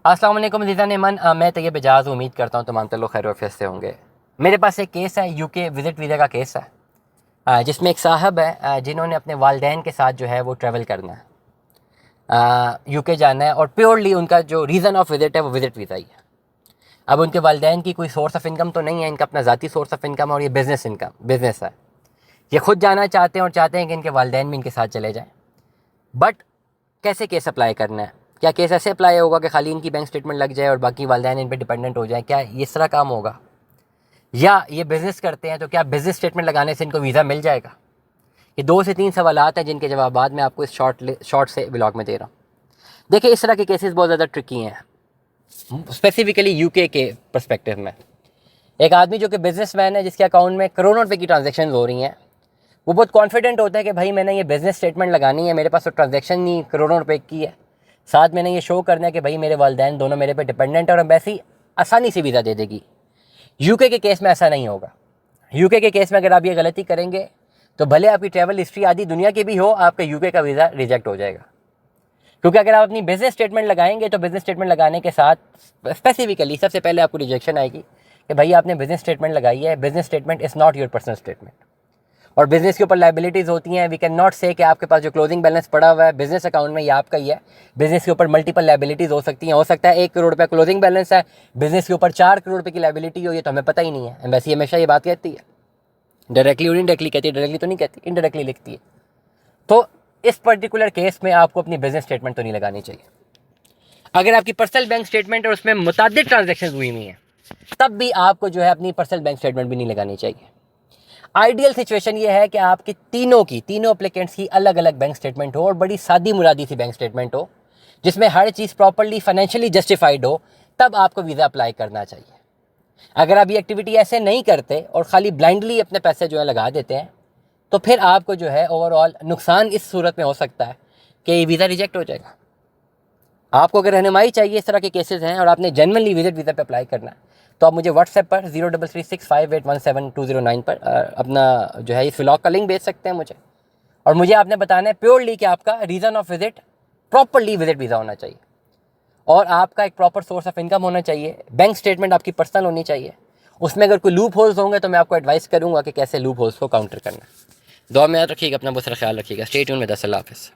अस्सलाम वालेकुम अज़ीज़ान एमन, मैं तैयब एजाज़ उम्मीद करता हूँ तमाम लोग खैर वफ़ियत से होंगे। मेरे पास एक केस है, यूके विज़िट वीज़ा का केस है, जिसमें एक साहब है जिन्होंने अपने वालिदैन के साथ जो है वो ट्रैवल करना है, यूके जाना है और प्योरली उनका जो रीज़न ऑफ विज़िट है वो विज़िट वीज़ा ही है। अब उनके वालिदैन की कोई सोर्स ऑफ इनकम तो नहीं है, इनका अपना ज़ाती सोर्स ऑफ इनकम और ये बिज़नेस है। ये खुद जाना चाहते हैं और चाहते हैं कि इनके वालिदैन भी इनके साथ चले जाएँ। बट कैसे केस अप्लाई करना है? क्या केस ऐसे अप्लाई होगा कि खाली इनकी बैंक स्टेटमेंट लग जाए और बाकी वालिदैन इन पे डिपेंडेंट हो जाए? क्या इस तरह काम होगा? या ये बिज़नेस करते हैं तो क्या बिज़नेस स्टेटमेंट लगाने से इनको वीज़ा मिल जाएगा? ये 2 से 3 सवालात हैं जिनके जवाबात मैं आपको इस शॉर्ट से व्लॉग में दे रहा हूँ। देखिए, इस तरह के केसेस बहुत ज़्यादा ट्रिकी हैं, स्पेसिफिकली यूके के पर्सपेक्टिव में। एक आदमी जो कि बिज़नेसमैन है, जिसके अकाउंट में करोड़ों रुपए की ट्रांजैक्शन हो रही हैं, वो बहुत कॉन्फिडेंट होता है कि भाई मैंने ये बिज़नेस स्टेटमेंट लगानी है, मेरे पास तो ट्रांजैक्शन नहीं करोड़ों रुपए की है, साथ मैंने ये शो करना है कि भाई मेरे वालिदैन दोनों मेरे पे डिपेंडेंट है और एम्बेसी आसानी से वीज़ा दे देगी। यूके के केस में ऐसा नहीं होगा। यूके के केस में अगर आप ये गलती करेंगे तो भले आपकी ट्रैवल हिस्ट्री आधी दुनिया की भी हो, आपका यूके का वीज़ा रिजेक्ट हो जाएगा। क्योंकि अगर आप अपनी बिज़नेस स्टेटमेंट लगाएंगे तो बिज़नेस स्टेटमेंट लगाने के साथ स्पेसिफिकली सबसे पहले आपको रिजेक्शन आएगी कि भाई आपने बिज़नेस स्टेटमेंट लगाई है, business statement is not your personal statement. और बिज़नेस के ऊपर लाइबिलिटीज़ होती हैं। वी कैन नॉट से कि आपके पास जो क्लोजिंग बैलेंस पड़ा हुआ है बिज़नेस अकाउंट में ये आपका ही है। बिज़नेस के ऊपर मल्टीपल लाइबिलिटीज़ हो सकती हैं। हो सकता है 1 करोड़ रुपया क्लोजिंग बैलेंस है, बिज़नेस के ऊपर 4 करोड़ रुपये की लाइबिलिटी हो, ये तो हमें पता ही नहीं है। एम्बेसी हमेशा ये बात कहती है, डायरेक्टली और इनडायरेक्टली कहती है, डायरेक्टली तो नहीं कहती, इनडायरेक्टली लिखती है। तो इस पर्टिकुलर केस में आपको अपनी बिज़नेस स्टेटमेंट तो नहीं लगानी चाहिए। अगर आपकी पर्सनल बैंक स्टेटमेंट और उसमें मुतादिद ट्रांजेक्शन हुई हुई हैं, तब भी आपको जो है अपनी पर्सनल बैंक स्टेटमेंट भी नहीं लगानी चाहिए। आइडियल सिचुएशन ये है कि आपकी तीनों एप्लीकेंट्स की अलग अलग बैंक स्टेटमेंट हो और बड़ी सादी मुरादी सी बैंक स्टेटमेंट हो, जिसमें हर चीज़ प्रॉपर्ली फाइनेंशियली जस्टिफाइड हो, तब आपको वीज़ा अप्लाई करना चाहिए। अगर आप ये एक्टिविटी ऐसे नहीं करते और ख़ाली ब्लाइंडली अपने पैसे जो है लगा देते हैं, तो फिर आपको जो है ओवरऑल नुकसान इस सूरत में हो सकता है कि ये वीज़ा रिजेक्ट हो जाएगा। आपको अगर रहनुमाई चाहिए, इस तरह के केसेस हैं और आपने जेन्युइनली विजिट वीज़ा पे अप्लाई करना है, तो आप मुझे व्हाट्सएप पर 03365817 पर अपना जो है इस व्लॉग का लिंक भेज सकते हैं मुझे। और मुझे आपने बताना है प्योरली कि आपका reason of visit properly visit visa होना चाहिए और आपका एक प्रॉपर सोर्स ऑफ इनकम होना चाहिए। बैंक स्टेटमेंट आपकी पर्सनल होनी चाहिए। उसमें अगर कोई लूप होल्स होंगे तो मैं आपको एडवाइस करूँगा कि कैसे लूप होल्स को काउंटर करना है। दुआ में याद रखिएगा, अपना बहुत सारा ख्याल रखिएगा। स्टे ट्यून में। अल्लाह हाफ़िज़।